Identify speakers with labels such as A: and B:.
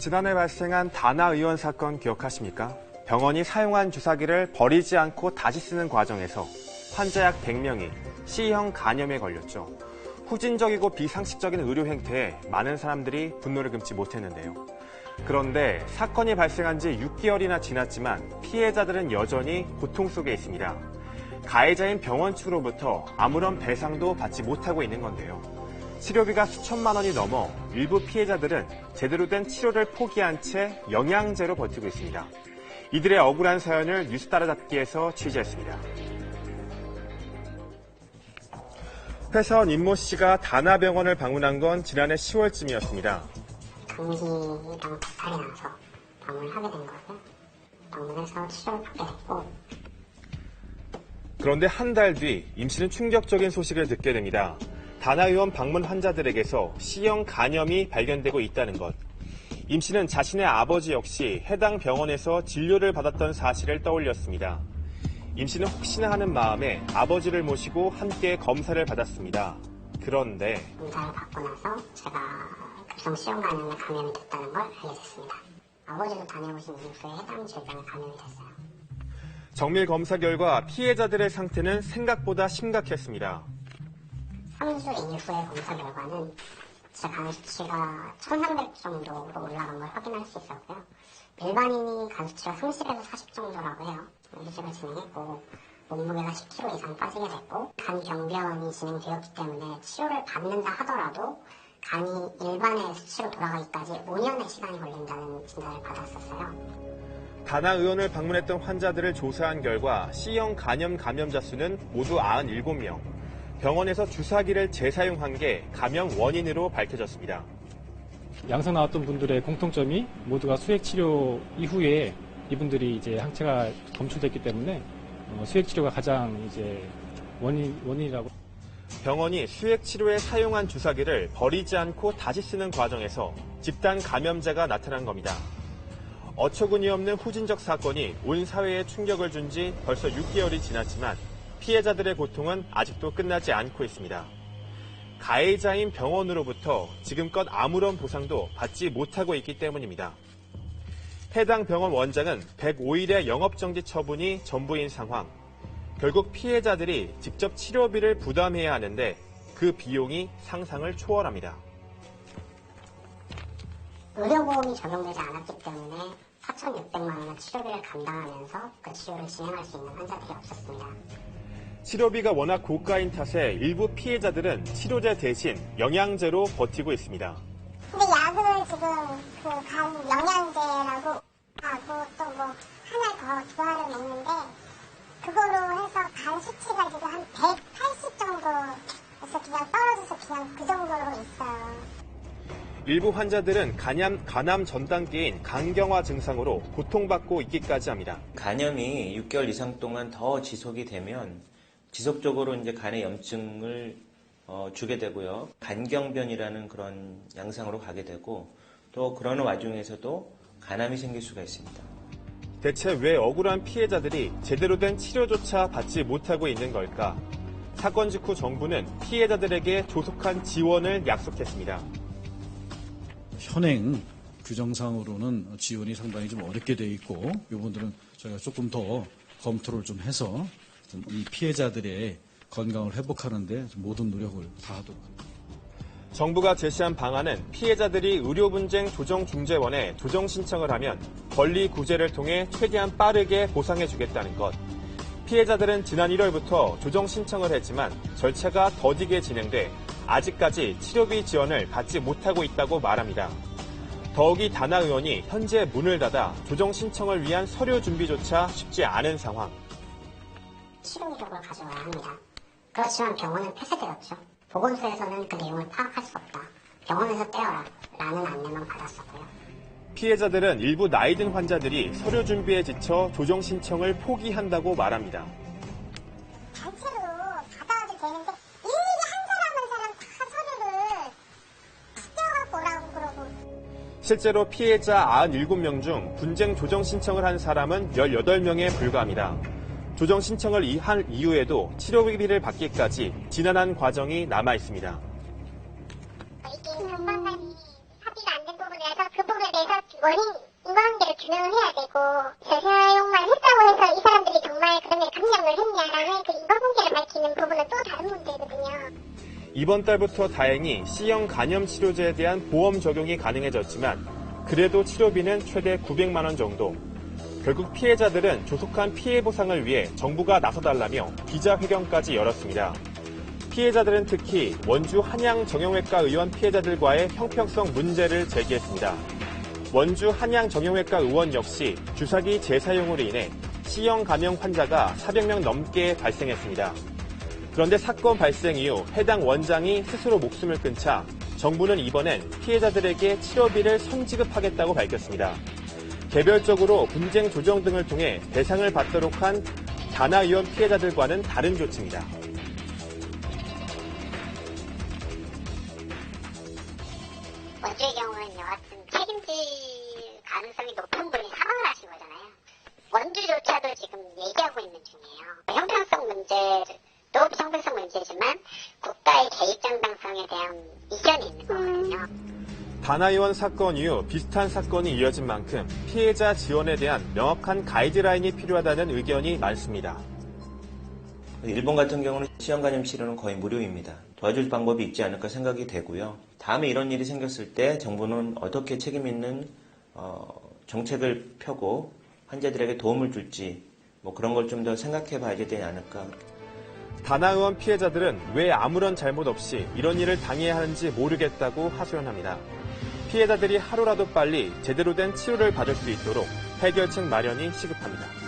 A: 지난해 발생한 다나 의원 사건 기억하십니까? 병원이 사용한 주사기를 버리지 않고 다시 쓰는 과정에서 환자 약 100명이 C형 간염에 걸렸죠. 후진적이고 비상식적인 의료 행태에 많은 사람들이 분노를 금치 못했는데요. 그런데 사건이 발생한 지 6개월이나 지났지만 피해자들은 여전히 고통 속에 있습니다. 가해자인 병원 측으로부터 아무런 배상도 받지 못하고 있는 건데요. 치료비가 수천만 원이 넘어 일부 피해자들은 제대로 된 치료를 포기한 채 영양제로 버티고 있습니다. 이들의 억울한 사연을 뉴스 따라잡기에서 취재했습니다. 회사원 임모 씨가 다나병원을 방문한 건 지난해 10월쯤이었습니다.
B: 감기랑 발이 나서 방문하게 된 거고요. 방문해서 치료를 받게 됐고.
A: 그런데 한 달 뒤 임 씨는 충격적인 소식을 듣게 됩니다. 다나 의원 방문 환자들에게서 C형 간염이 발견되고 있다는 것. 임 씨는 자신의 아버지 역시 해당 병원에서 진료를 받았던 사실을 떠올렸습니다. 임 씨는 혹시나 하는 마음에 아버지를 모시고 함께 검사를 받았습니다. 그런데
B: 검사를 받고 나서 제가 급성 C형 간염에 감염이 됐다는 걸 알게 됐습니다. 아버지도 다녀오신 이후에 해당 질병에 감염이 됐어요.
A: 정밀 검사 결과 피해자들의 상태는 생각보다 심각했습니다.
B: 3주 이후의 검사 결과는 제 간 수치가 1300 정도로 올라간 걸 확인할 수 있었고요. 일반인이 간 수치가 30에서 40 정도라고 해요. 휴직을 진행했고 몸무게가 10kg 이상 빠지게 됐고 간 경변이 진행되었기 때문에 치료를 받는다 하더라도 간이 일반의 수치로 돌아가기까지 5년의 시간이 걸린다는 진단을 받았었어요.
A: 다나 의원을 방문했던 환자들을 조사한 결과 C형 간염 감염자 수는 모두 97명. 병원에서 주사기를 재사용한 게 감염 원인으로 밝혀졌습니다.
C: 양성 나왔던 분들의 공통점이 모두가 수액 치료 이후에 이분들이 이제 항체가 검출됐기 때문에 수액 치료가 가장 이제 원인이라고.
A: 병원이 수액 치료에 사용한 주사기를 버리지 않고 다시 쓰는 과정에서 집단 감염자가 나타난 겁니다. 어처구니 없는 후진적 사건이 온 사회에 충격을 준 지 벌써 6개월이 지났지만 피해자들의 고통은 아직도 끝나지 않고 있습니다. 가해자인 병원으로부터 지금껏 아무런 보상도 받지 못하고 있기 때문입니다. 해당 병원 원장은 105일의 영업정지 처분이 전부인 상황. 결국 피해자들이 직접 치료비를 부담해야 하는데 그 비용이 상상을 초월합니다.
B: 의료보험이 적용되지 않았기 때문에 4,600만 원의 치료비를 감당하면서 그 치료를 진행할 수 있는 환자들이 없었습니다.
A: 치료비가 워낙 고가인 탓에 일부 피해자들은 치료제 대신 영양제로 버티고 있습니다.
D: 근데 약을 지금 간 영양제라고 하고 또 뭐 하나 더 조화를 냈는데 그거로 해서 간 수치가 지금 한 180 정도에서 그냥 떨어져서 그냥 그 정도로 있어요.
A: 일부 환자들은 간암 전 단계인 간경화 증상으로 고통받고 있기까지 합니다.
E: 간염이 6개월 이상 동안 더 지속이 되면 지속적으로 이제 간의 염증을 주게 되고요. 간경변이라는 그런 양상으로 가게 되고 또 그러는 와중에서도 간암이 생길 수가 있습니다.
A: 대체 왜 억울한 피해자들이 제대로 된 치료조차 받지 못하고 있는 걸까? 사건 직후 정부는 피해자들에게 조속한 지원을 약속했습니다.
F: 현행 규정상으로는 지원이 상당히 좀 어렵게 돼 있고 이 부분들은 저희가 조금 더 검토를 좀 해서 이 피해자들의 건강을 회복하는 데 모든 노력을 다하도록 합니다.
A: 정부가 제시한 방안은 피해자들이 의료분쟁 조정중재원에 조정 신청을 하면 권리 구제를 통해 최대한 빠르게 보상해주겠다는 것. 피해자들은 지난 1월부터 조정 신청을 했지만 절차가 더디게 진행돼 아직까지 치료비 지원을 받지 못하고 있다고 말합니다. 더욱이 다나 의원이 현재 문을 닫아 조정 신청을 위한 서류 준비조차 쉽지 않은 상황.
B: 치료 기록을 가져와야 합니다. 그렇지만 병원은 폐쇄되었죠. 보건소에서는 그 내용을 파악할 수 없다. 병원에서 떼어라 라는 안내만 받았었고요.
A: 피해자들은 일부 나이 든 환자들이 서류 준비에 지쳐 조정 신청을 포기한다고 말합니다.
D: 단체로 받아와도 되는데 일일이 한 사람 다 서류를 떼어갖고 오라고 그러고.
A: 실제로 피해자 97명 중 분쟁 조정 신청을 한 사람은 18명에 불과합니다. 조정 신청을 한 이후에도 치료비를 받기까지 지난한 과정이 남아 있습니다.
D: 이게 전반간이 합의가 안 된 부분에서 그 부분에 대해서 원인 인과관계를 규명을 해야 되고 절사용만 했다고 해서 이 사람들이 정말 그러면 감염을 했냐라는 그 인과관계를 밝히는 부분은 또 다른 문제거든요.
A: 이번 달부터 다행히 C형 간염 치료제에 대한 보험 적용이 가능해졌지만 그래도 치료비는 최대 900만 원 정도. 결국 피해자들은 조속한 피해 보상을 위해 정부가 나서달라며 기자회견까지 열었습니다. 피해자들은 특히 원주 한양정형외과 의원 피해자들과의 형평성 문제를 제기했습니다. 원주 한양정형외과 의원 역시 주사기 재사용으로 인해 C형 감염 환자가 400명 넘게 발생했습니다. 그런데 사건 발생 이후 해당 원장이 스스로 목숨을 끊자 정부는 이번엔 피해자들에게 치료비를 선지급하겠다고 밝혔습니다. 개별적으로 분쟁 조정 등을 통해 배상을 받도록 한 다나 의원 피해자들과는 다른 조치입니다.
B: 원주의 경우는 여하튼 책임질 가능성이 높은 분이 사망을 하신 거잖아요. 원주조차도 지금 얘기하고 있는 중이에요. 형평성 문제도 형평성 문제지만 국가의 개입 정당성에 대한 이견이 있는 거거든요.
A: 다나 의원 사건 이후 비슷한 사건이 이어진 만큼 피해자 지원에 대한 명확한 가이드라인이 필요하다는 의견이 많습니다.
E: 일본 같은 경우는 C형 간염 치료는 거의 무료입니다. 도와줄 방법이 있지 않을까 생각이 되고요. 다음에 이런 일이 생겼을 때 정부는 어떻게 책임 있는 정책을 펴고 환자들에게 도움을 줄지 그런 걸 좀 더 생각해 봐야 되지 않을까.
A: 다나 의원 피해자들은 왜 아무런 잘못 없이 이런 일을 당해야 하는지 모르겠다고 하소연합니다. 피해자들이 하루라도 빨리 제대로 된 치료를 받을 수 있도록 해결책 마련이 시급합니다.